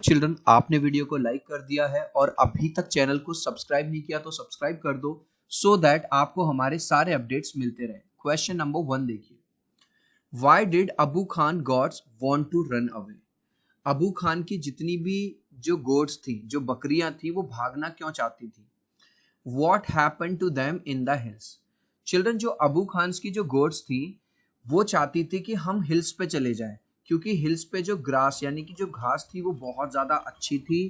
Children, आपने video को like कर दिया है और अभी तक चैनल को सब्सक्राइब नहीं किया तो सब्सक्राइब कर दो सो दैट आपको हमारे सारे अपडेट्स मिलते रहे। क्वेश्चन नंबर 1 देखिए, why did Abu Khan goats want to run away? Abu Khan की जितनी भी जो गोड्स थी, जो बकरियां थी, वो भागना क्यों चाहती थी? What happened to them in the hills? Children, जो अबू खान की जो गोड्स थी वो चाहती थी कि हम हिल्स पे चले जाएं, क्योंकि हिल्स पे जो ग्रास यानी कि जो घास थी वो बहुत ज़्यादा अच्छी थी।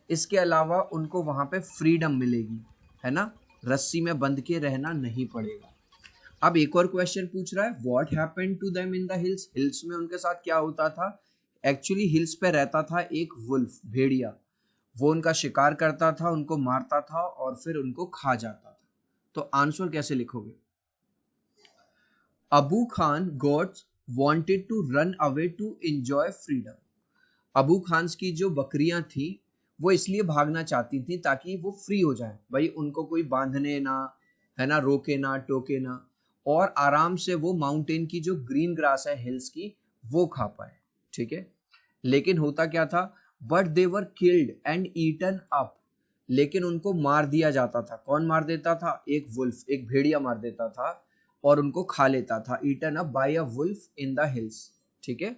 इसके अलावा उनको वहाँ पे फ्रीडम मिलेगी, है ना, रस्सी में बंध के रहना नहीं पड़ेगा। अब एक और क्वेश्चन पूछ रहा है, what happened to them in the hills? Hills में उनके साथ क्या होता था? एक्चुअली हिल्स पे रहता था एक वुल्फ, भेड़िया। वो उनका शिकार करता था, उनको मारता था और फिर उनको खा जाता था। तो आंसर कैसे लिखोगे? Abu Khan goats wanted to run away to enjoy freedom. Abu Khan की जो बकरियां थी वो इसलिए भागना चाहती थी ताकि वो फ्री हो जाए, भाई उनको कोई बांधने ना, है ना, रोके ना, टोके ना, और आराम से वो माउंटेन की जो ग्रीन ग्रास है हिल्स की वो खा पाए। ठीक है, लेकिन होता क्या था, but they were killed and eaten up. लेकिन उनको मार दिया जाता था। कौन मार देता था? एक वुल्फ, एक भेड़िया मार देता था और उनको खा लेता था। Eaten up by a wolf in the hills. ठीक है,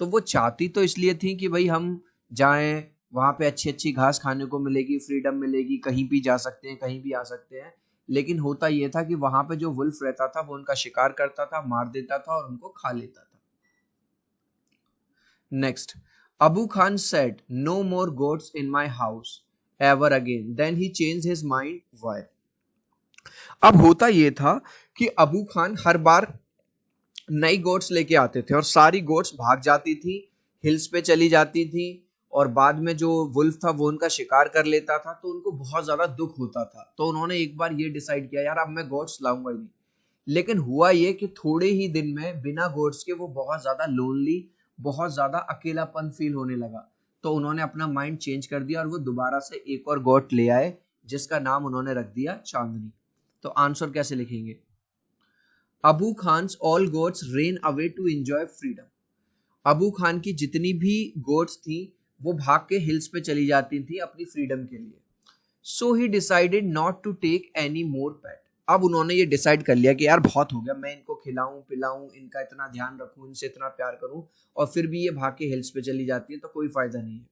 तो वो चाहती तो इसलिए थी कि भाई हम जाएं, वहां पे अच्छी अच्छी घास खाने को मिलेगी, फ्रीडम मिलेगी, कहीं भी जा सकते हैं, कहीं भी आ सकते हैं। लेकिन होता यह था कि वहां पे जो वुल्फ रहता था वो उनका शिकार करता था, मार देता था और उनको खा लेता था। Next, Abu Khan said, "No more goats in my house ever again." Then he changed his mind. Why? अब होता ये था कि अबू खान हर बार नई गोट्स लेके आते थे और सारी गोट्स भाग जाती थी, हिल्स पे चली जाती थी, और बाद में जो वुल्फ था वो उनका शिकार कर लेता था, तो उनको बहुत ज्यादा दुख होता था। तो उन्होंने एक बार ये डिसाइड किया, यार अब मैं गोट्स लाऊंगा ही नहीं। लेकिन हुआ ये कि थोड़े ही दिन में बिना गोट्स के वो बहुत ज्यादा लोनली, बहुत ज्यादा अकेलापन फील होने लगा। तो उन्होंने अपना माइंड चेंज कर दिया और वो दोबारा से एक और गोट ले आए, जिसका नाम उन्होंने रख दिया चांदनी। तो आंसर कैसे लिखेंगे? Abu Khan's all goats ran away to enjoy freedom. Abu Khan की जितनी भी गोट्स थी वो भाग के हिल्स पे चली जाती थी अपनी फ्रीडम के लिए। So he decided not to take any more pet. अब उन्होंने ये डिसाइड कर लिया कि यार बहुत हो गया, मैं इनको खिलाऊं पिलाऊं, इनका इतना ध्यान रखूं, इनसे इतना प्यार करूं, और फिर भी ये भाग के हिल्स पे चली जाती है, तो कोई फायदा नहीं है।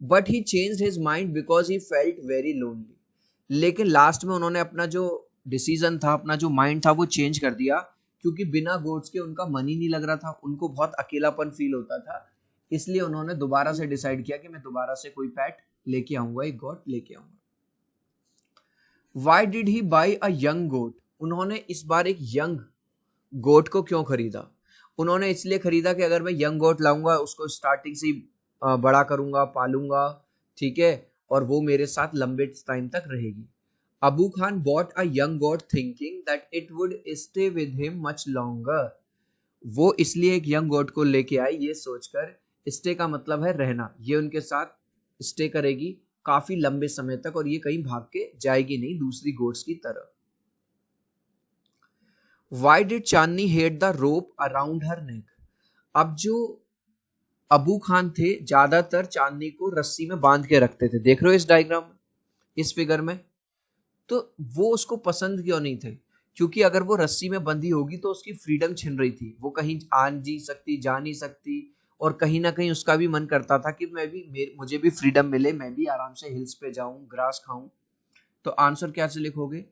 But he changed his mind because he felt very lonely. लेकिन लास्ट में उन्होंने अपना जो डिसीजन था, अपना जो माइंड था वो चेंज कर दिया, क्योंकि बिना गोट्स के उनका मन ही नहीं लग रहा था, उनको बहुत अकेलापन फील होता था। इसलिए उन्होंने दोबारा से डिसाइड किया कि मैं दोबारा से कोई पेट लेके आऊंगा, एक गोट लेके आऊंगा। Why did he buy a young goat? उन्होंने इस बार एक यंग गोट को क्यों खरीदा? उन्होंने इसलिए खरीदा कि अगर मैं यंग गोट लाऊंगा, उसको स्टार्टिंग से ही बड़ा करूंगा, पालूंगा, ठीक है, और वो मेरे साथ लंबे टाइम तक रहेगी। Abu Khan bought a young goat thinking that it would stay with him much longer. वो इसलिए एक यंग गोट को लेके आई ये सोचकर, स्टे का मतलब है रहना, ये उनके साथ स्टे करेगी काफी लंबे समय तक और ये कहीं भाग के जाएगी नहीं दूसरी गोट्स की तरह। Why did Chandni hate the rope around her neck? अब जो अबू खान थे ज्यादातर चांदनी को रस्सी में बांध के रखते थे, देख रहे हो इस डायग्राम में, इस फिगर में। तो वो उसको पसंद क्यों नहीं थे? क्योंकि अगर वो रस्सी में बंधी होगी तो उसकी फ्रीडम छिन रही थी, वो कहीं आ नहीं सकती, जा नहीं सकती, और कहीं ना कहीं उसका भी मन करता था कि मुझे भी फ्रीडम मिले, मैं भी आराम से हिल्स पे जाऊं, ग्रास खाऊं। तो आंसर क्या से लिखोगे?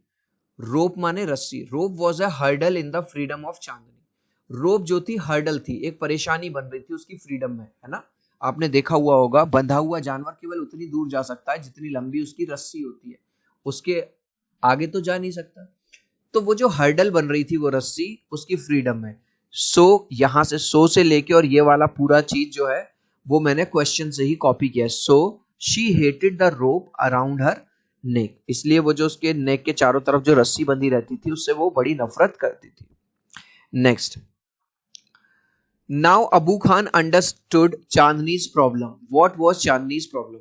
रोप माने रस्सी। Rope was a hurdle in the freedom of Chandni. Rope जो थी हर्डल थी, एक परेशानी बन रही थी उसकी फ्रीडम में, है ना। आपने देखा हुआ होगा, बंधा हुआ जानवर केवल उतनी दूर जा सकता है जितनी लंबी उसकी रस्सी होती है, उसके आगे तो जा नहीं सकता। तो वो जो हर्डल बन रही थी वो रस्सी उसकी फ्रीडम में। यहां से से लेके और ये वाला पूरा चीज जो है वो मैंने क्वेश्चन से ही कॉपी किया है। She hated the rope around her neck. इसलिए वो जो उसके नेक के चारों तरफ जो रस्सी बंधी रहती थी उससे वो बड़ी नफरत करती थी। Next, now Abu Khan understood Chandni's problem. What was Chandni's problem?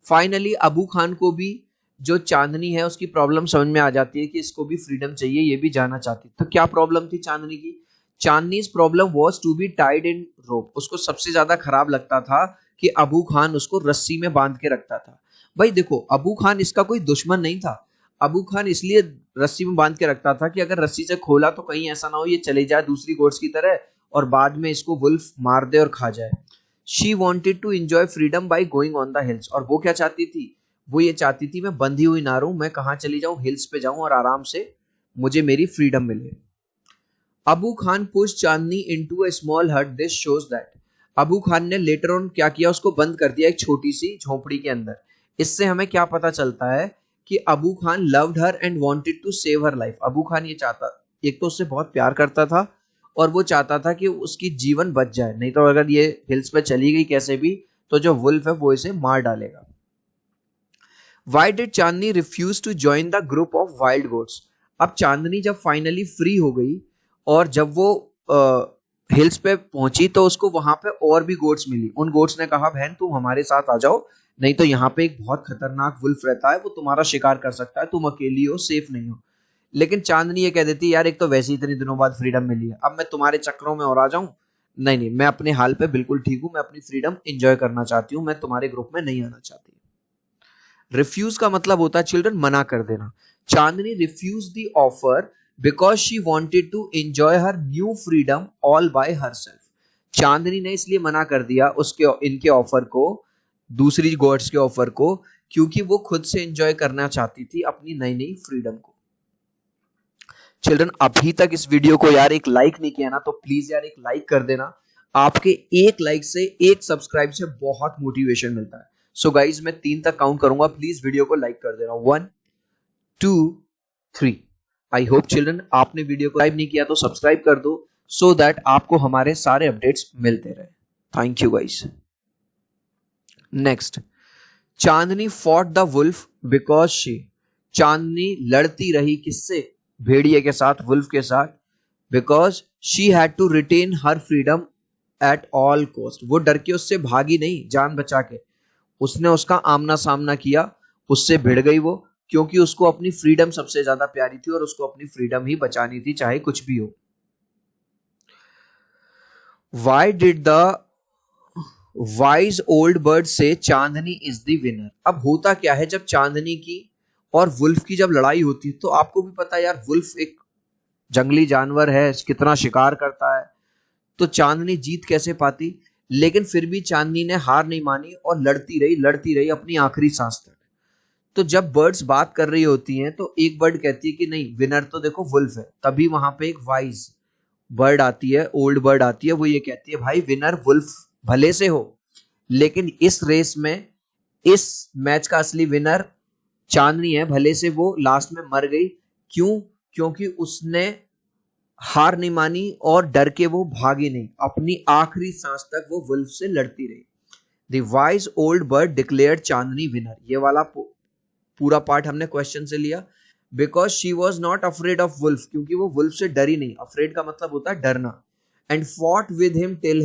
Finally Abu Khan को भी जो चांदनी है उसकी प्रॉब्लम समझ में आ जाती है कि इसको भी फ्रीडम चाहिए, ये भी जाना चाहती। तो क्या प्रॉब्लम थी चांदनी की? Chandni's problem was to be tied in rope. उसको सबसे ज्यादा खराब लगता था कि अबू खान उसको रस्सी में बांध के रखता था। भाई देखो, अबू खान इसका कोई दुश्मन नहीं था। अबू खान इसलिए रस्सी में बांध के रखता था कि अगर रस्सी से खोला तो कहीं ऐसा ना हो ये चले जाए दूसरी गोट्स की तरह और बाद में इसको वुल्फ मार दे और खा जाए। She wanted to enjoy freedom by going on the hills. और वो क्या चाहती थी? वो ये चाहती थी मैं बंधी हुई ना रहूं, मैं कहाँ चली जाऊं, हिल्स पे जाऊं और आराम से मुझे मेरी फ्रीडम मिले। Abu Khan push Chandni into a small hut. This shows that Abu Khan ने लेटर ऑन क्या किया, उसको बंद कर दिया एक छोटी सी झोपड़ी के अंदर। इससे हमें क्या पता चलता है कि Abu Khan loved her and wanted to save her life. Abu Khan ये चाहता, एक तो उससे बहुत प्यार करता था और वो चाहता था कि उसकी जीवन बच जाए, नहीं तो अगर ये हिल्स पे चली गई कैसे भी तो जो वुल्फ है वो इसे मार डालेगा। Why did Chandni refuse to join the group of wild goats? अब चांदनी जब फाइनली फ्री हो गई और जब वो हिल्स पे पहुंची तो उसको वहां पे और भी गोट्स मिली। उन गोट्स ने कहा बहन तुम हमारे साथ आ जाओ, नहीं तो यहाँ पे एक बहुत खतरनाक वुल्फ रहता है, वो तुम्हारा शिकार कर सकता है, तुम अकेली हो, सेफ नहीं हो। लेकिन चांदनी ये कह देती यार एक तो वैसे ही इतने दिनों बाद फ्रीडम मिली है, अब मैं तुम्हारे चक्रों में और आ जाऊं? नहीं नहीं, मैं अपने हाल पे बिल्कुल ठीक हूँ, मैं अपनी फ्रीडम एंजॉय करना चाहती हूँ, मैं तुम्हारे ग्रुप में नहीं आना चाहती। रिफ्यूज का मतलब होता है चिल्ड्रन मना कर देना। Chandni refuse the offer because she wanted to enjoy her new freedom all by herself. Chandni ने इसलिए मना कर दिया उसके इनके ऑफर को, दूसरी गॉड्स के ऑफर को, क्योंकि वो खुद से एंजॉय करना चाहती थी अपनी नई नई फ्रीडम को। चिल्ड्रन अभी तक इस वीडियो को यार एक लाइक नहीं किया ना तो प्लीज यार एक लाइक कर देना। आपके एक लाइक से, एक सब्सक्राइब से बहुत मोटिवेशन मिलता है। सो गाइज मैं 3 तक काउंट करूंगा, प्लीज वीडियो को लाइक कर देना। 1 2 3। आई होप चिल्ड्रन आपने वीडियो को सब्सक्राइब नहीं किया तो सब्सक्राइब कर दो सो दैट आपको हमारे सारे अपडेट्स मिलते रहे। Thank you guys. Next, Chandni fought the wolf because she. Chandni लड़ती रही किससे? भेड़िए के साथ, वुल्फ के साथ। Because she had to retain her freedom at all cost. वो डर के उससे भागी नहीं, जान बचा के उसने उसका आमना सामना किया, उससे भिड़ गई वो, क्योंकि उसको अपनी फ्रीडम सबसे ज्यादा प्यारी थी और उसको अपनी फ्रीडम ही बचानी थी चाहे कुछ भी हो। Why did the wise old bird से चांदनी इज द विनर? अब होता क्या है जब चांदनी की और वुल्फ की जब लड़ाई होती है तो आपको भी पता है यार वुल्फ एक जंगली जानवर है, कितना शिकार करता है, तो चांदनी जीत कैसे पाती? लेकिन फिर भी चांदनी ने हार नहीं मानी और लड़ती रही अपनी आखिरी सांस तक। तो जब बर्ड्स बात कर रही होती हैं तो एक बर्ड कहती है कि नहीं विनर तो देखो वुल्फ है, तभी वहां पे एक वाइज बर्ड आती है, ओल्ड बर्ड आती है, वो ये कहती है भाई विनर वुल्फ भले से हो, लेकिन इस रेस में, इस मैच का असली विनर चांदनी है, भले से वो लास्ट में मर गई। क्यों? क्योंकि उसने हार नहीं मानी और डर के वो भागी नहीं, अपनी आखिरी सांस तक वो वुल्फ से लड़ती रही। The wise old bird declared Chandni winner. ये वाला पूरा पार्ट हमने क्वेश्चन से लिया। Because she was not afraid of wolf, क्योंकि वो वुल्फ से डरी नहीं, अफ्रेड का मतलब होता है डरना। And fought with him till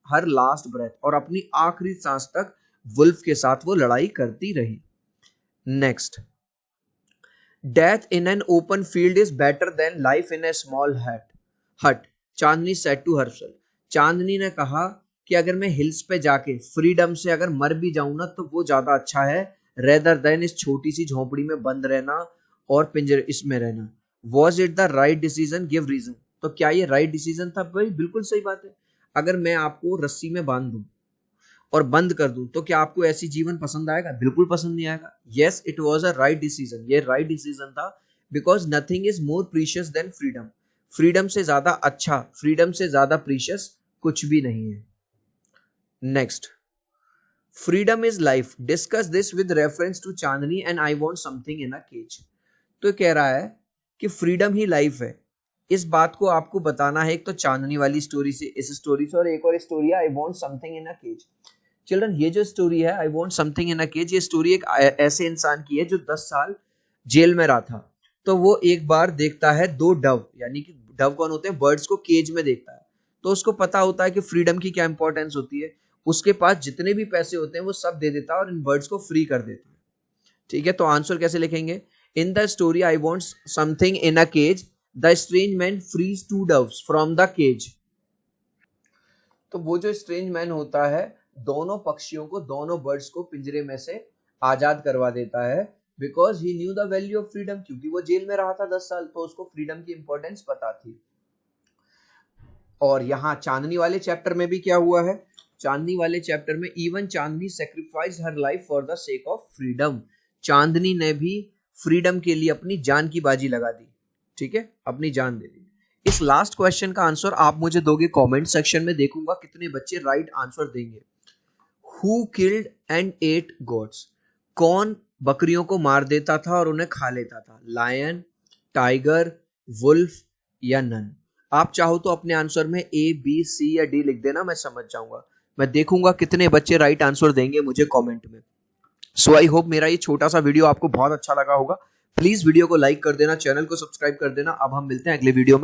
her last breath, और अपनी आखिरी सांस तक वुल्फ के साथ वो लड़ाई करती रही। Next, death in an open field is better than life in A small हट। चांदनी सेड टू हरसेल्फ। चांदनी ने कहा कि अगर मैं हिल्स पे जाके फ्रीडम से अगर मर भी जाऊं ना तो वो ज्यादा अच्छा है रेदर देन इस छोटी सी झोपड़ी में बंद रहना और पिंजरे इसमें रहना। Was it the right decision? Give reason. तो क्या ये राइट डिसीजन था? भाई बिल्कुल सही बात है। अगर मैं आपको रस्सी में बांध दूं और बंद कर दूं तो क्या आपको ऐसी जीवन पसंद आएगा? बिल्कुल पसंद नहीं आएगा। Yes, it was a right decision, ये राइट डिसीजन था। Because nothing is more precious than freedom. Freedom से ज्यादा अच्छा, फ्रीडम से ज्यादा प्रीशियस कुछ भी नहीं है। Next, freedom is life, discuss this with reference to Chandni and I want something in a cage. तो कह रहा है कि फ्रीडम ही लाइफ है, इस बात को आपको बताना है। एक तो चांदनी वाली स्टोरी से, इस स्टोरी से, और एक और स्टोरी है I want something in a cage. Children ये जो स्टोरी है I want something in a cage, ये स्टोरी एक ऐसे इंसान की है जो 10 साल जेल में रहा था। तो वो एक बार देखता है 2 डव, यानी कि डव कौन होते हैं? बर्ड्स को केज में देखता है। तो उसको पता होता है कि फ्रीडम की क्या इंपॉर्टेंस होती है। उसके पास जितने भी पैसे होते हैं वो सब दे देता है और इन बर्ड्स को फ्री कर देता है। ठीक है, तो आंसर कैसे लिखेंगे? In the story I want something in a cage the strange man frees 2 doves from the cage. तो वो जो स्ट्रेंज मैन होता है दोनों पक्षियों को, दोनों बर्ड्स को पिंजरे में से आजाद करवा देता है, because he new the value of freedom, क्योंकि वो जेल में रहा था 10 साल, तो उसको फ्रीडम की इंपॉर्टेंस पता थी। और यहाँ चांदनी वाले चैप्टर में भी क्या हुआ है, चांदनी वाले चैप्टर में even Chandni sacrifice her life for the sake of freedom, Chandni ने भी फ्रीडम के लिए अपनी जान की बाजी लगा दी, ठीक है, अपनी जान दे दी। इस लास्ट क्वेश्चन का आंसर आप मुझे दोगे कमेंट सेक्शन में, देखूंगा कितने बच्चे राइट आंसर देंगे। Who killed and ate goats, कौन बकरियों को मार देता था और उन्हें खा लेता था, लायन, टाइगर, वुल्फ या नन। आप चाहो तो अपने आंसर में ए, बी, सी या डी लिख देना, मैं समझ जाऊंगा। मैं देखूंगा कितने बच्चे राइट आंसर देंगे मुझे कमेंट में। सो आई होप मेरा ये छोटा सा वीडियो आपको बहुत अच्छा लगा होगा। प्लीज वीडियो को लाइक कर देना, चैनल को सब्सक्राइब कर देना। अब हम मिलते हैं अगले वीडियो में।